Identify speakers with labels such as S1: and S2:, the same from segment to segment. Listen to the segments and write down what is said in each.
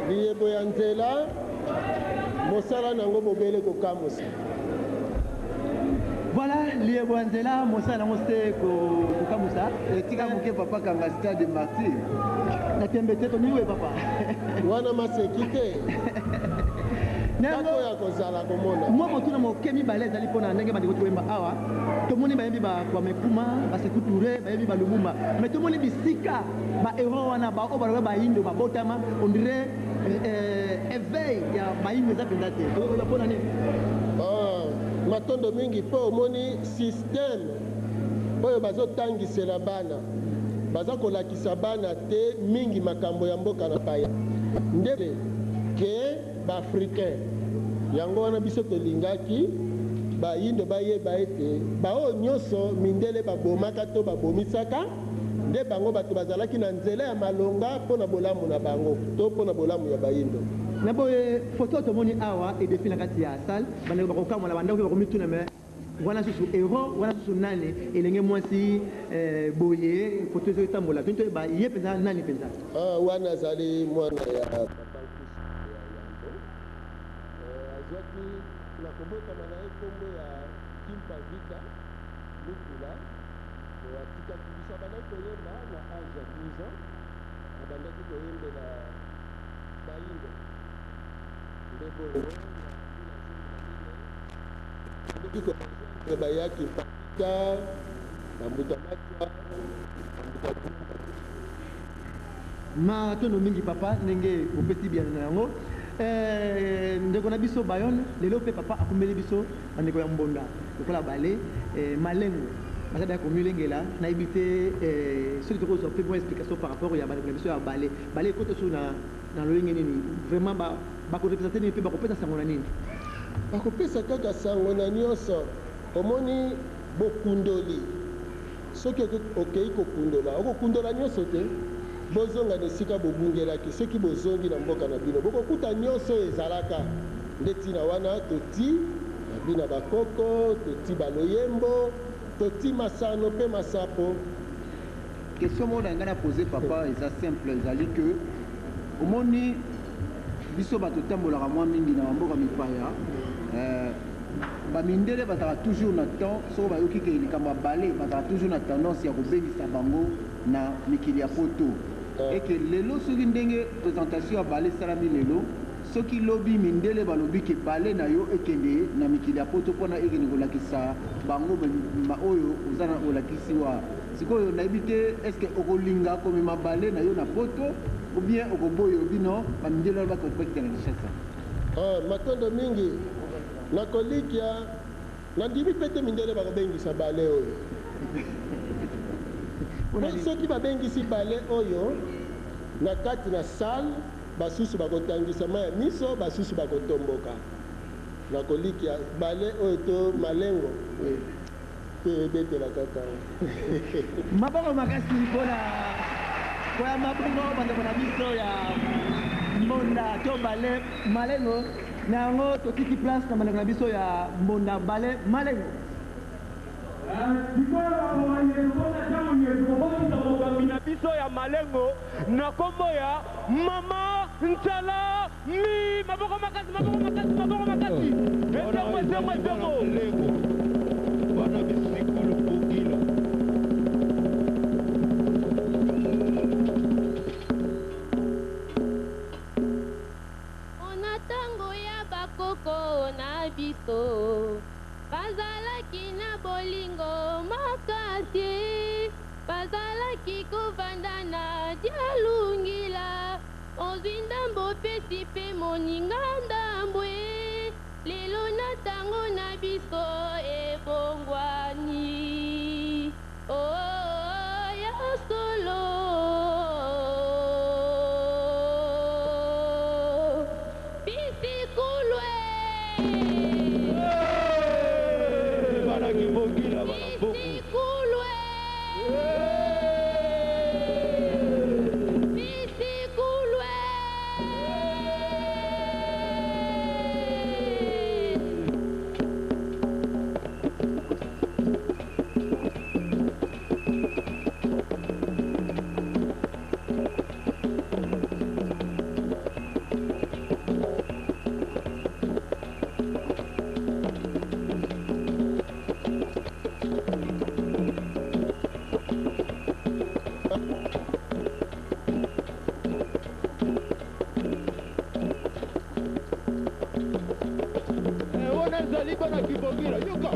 S1: liyebo ya nzela mosala nango bobele kokamusa.
S2: Voilà, liyebo ya nzela mosala nango se kokamusa.
S3: Tika moke papa kanga stade martyr.
S2: Na tembe te toniwe papa.
S1: Wana maseki te. Nako ya kozala komona.
S2: Moi motuna mokemi baleza lipona ndenge bandeko toyemba awa. Tomoni bayembi ba kwa mekuma, ba sekuture, bayembi ba lumumba. Mais tomoni bisika ba héros wana ba obaloga ba indo ba botama, on dirait éveil ya bayindo za pendate. Tokola pona nini?
S1: Matondo mingi po omoni système oyo bazotangisela bana. Baza kolakisa bana te mingi makambo ya mboka na paya. Ndebe ke Africain yango wana biso tolingaki bayindo bayeba ete bao nyonso mindele babomaka to babomisaka nde bango bato bazalaki na nzela ya malonga mpona bolamu na bango to mpona bolamu ya bayindo.
S2: Na boye photo tomoni awa edefile na kati ya salle bandeko bakokamwana bandako bakomituna me wana susu héros wana susu nani elenge mwasi boye photo ezotambola tonto yeba ye mpenza nani mpenza
S1: wana azali mwana ya na kobota na ye kombo ya Kimpa Vita Lukula watika kibisa bandaki koyemba na age ya 12 ans abandaki koyembela bayindo nde bongo ndeki bayaki Vita na mbuta matwa na mbuta
S2: matondo mingi papa ndenge opesi bien na yango ndeko na biso Bayonne lelo pe papa akumeli biso bandeko ya mbonda lokola bale malengo bazaba ya komulengela nayebi te soki tokozwa pe bon explication par rapport ya bandeko na biso ya bale ekote so na lolenge nini vraiment bakorepresente nini mpe bakopesa sango na nini
S1: bakopesa kaka sango na nyonso omoni bokundoli soki okei kokundola okokundola nyonso te bozonga na esika bobungelaki soki bozongi na mboka na bino bokokuta nyonso ezalaka nde ntina wana toti na bina bakoko toti baloyembo toti masano mpe masapo.
S3: Question moko na ngai na pose papa eza simple ezali ke omoni biso bato tambolaka mwa mingi na bamboka mipaya bamindele bazalaka toujours na temps soko bayoki ke likambo ya bale bazalaka toujours na tendance ya kobengisa bango na mikili ya poto eke lelo soki ndenge présentation ya bale esalami lelo soki lobi mindele balobi ke bale na yo ekende na mikili ya poto mpona ekende kolakisa bango oyo oza na olakisi wa sikoyo nayebi te estce okolinga komema bale na yo na poto ou bien okoboyo bino bamindele wana bakokita na Kinshasa.
S1: Matondo mingi nakolikia nandimi pete mindele bakobengisa bale oyo soki babengisi bale oyo na kati na salle basusu bakotangisa maya miso basusu bakotomboka nakolikia bale oyo to malengo te ebetela kaka
S2: maboko makasi mpona koyamba bongo bandeko na biso ya mbonda to bale malengo na yango totiki place na bandeko na biso ya mbonda bale malengo
S4: na biso ya malengo na kombo ya mama nsala mi maboko makasi maboko makasi maboko makasi ezengo bana bisikulu bugila
S5: ona tango ya bakoko na biso bazalaki na bolingo makasi bazalaki kovanda na dialungila ozwi ndambo pesi mpe moninga ndambwe lelo na tango na biso ebongwani ya solo
S1: ezali bana kibongira yoka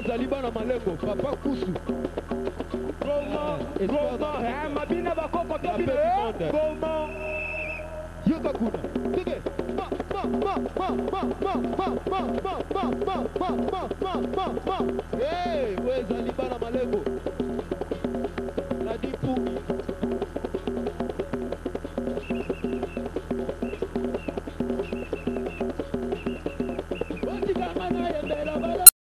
S4: Zalibana malengo papa kusu Goma mabina bakoko tobina Goma yoka kuna tige we Zalibana malengo la dipu
S1: nanga yembela